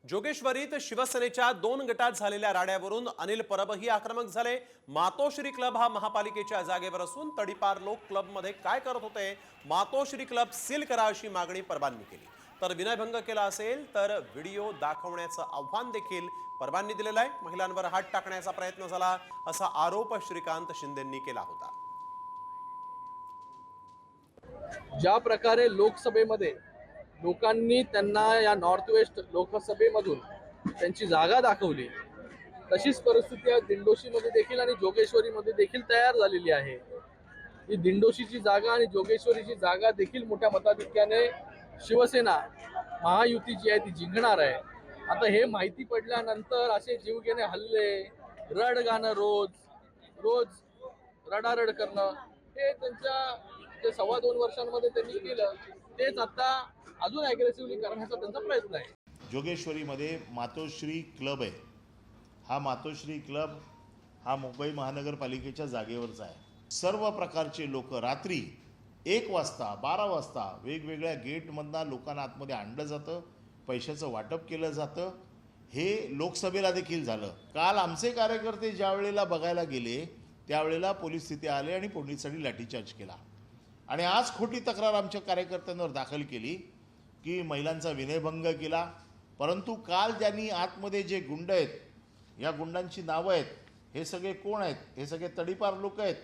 जोगेश्वरीत शिवसेनेच्या 2 गटात झालेल्या राड्यावरून अनिल परबही आक्रमक झाले। मातोश्री क्लब हा महापालिकेच्या जागेवर असून तडीपार लोक क्लबमध्ये काय करत होते? मातोश्री क्लब सील करा अशी मागणी परबांनी केली। तर विनयभंग केला असेल तर व्हिडिओ दाखवण्याचं आव्हान देखील परबांनी दिलेलं आहे। महिलांवर हात टाकण्याचा प्रयत्न झाला असा आरोप श्रीकांत शिंदेंनी केला होता। ज्या प्रकारे लोकसभेमध्ये लोकांनी त्यांना या नॉर्थ वेस्ट लोकसभेमधून त्यांची जागा दाखवली, तशीच परिस्थिती आज दिंडोशीमध्ये देखील आणि जोगेश्वरीमध्ये देखील तयार झालेली आहे। ही दिंडोशीची जागा आणि जोगेश्वरीची जागा देखील मोठ्या मताधिक्याने शिवसेना महायुती जी आहे ती जिंकणार आहे। आता हे माहिती पडल्यानंतर असे जीवघेणे हल्ले, रड गाणं रोज रोज रडारड करणं, हे त्यांच्या जे 2.25 वर्षांमध्ये त्यांनी केलं तेच आता अजून ॲग्रेसिव्हली करण्याचा त्यांचा प्रयत्न आहे। जोगेश्वरीमध्ये मातोश्री क्लब आहे। हा मातोश्री क्लब हा मुंबई महानगरपालिकेच्या जागेवरचा आहे। सर्व प्रकारचे लोक रात्री 1 वाजता 12 वाजता वेगवेगळ्या गेटमधनं लोकांना आतमध्ये आणलं जातं, पैशाचं वाटप केलं जातं। हे लोकसभेला देखील झालं। काल आमचे कार्यकर्ते ज्या वेळेला बघायला गेले त्यावेळेला पोलीस तिथे आले आणि पोलिसांनी लाठीचार्ज केला आणि आज खोटी तक्रार आमच्या कार्यकर्त्यांवर दाखल केली की महिलांचा विनयभंग केला। परंतु काल ज्यांनी आतमध्ये जे गुंड आहेत, या गुंडांची नावं आहेत, हे सगळे कोण आहेत? हे सगळे तडीपार लोक आहेत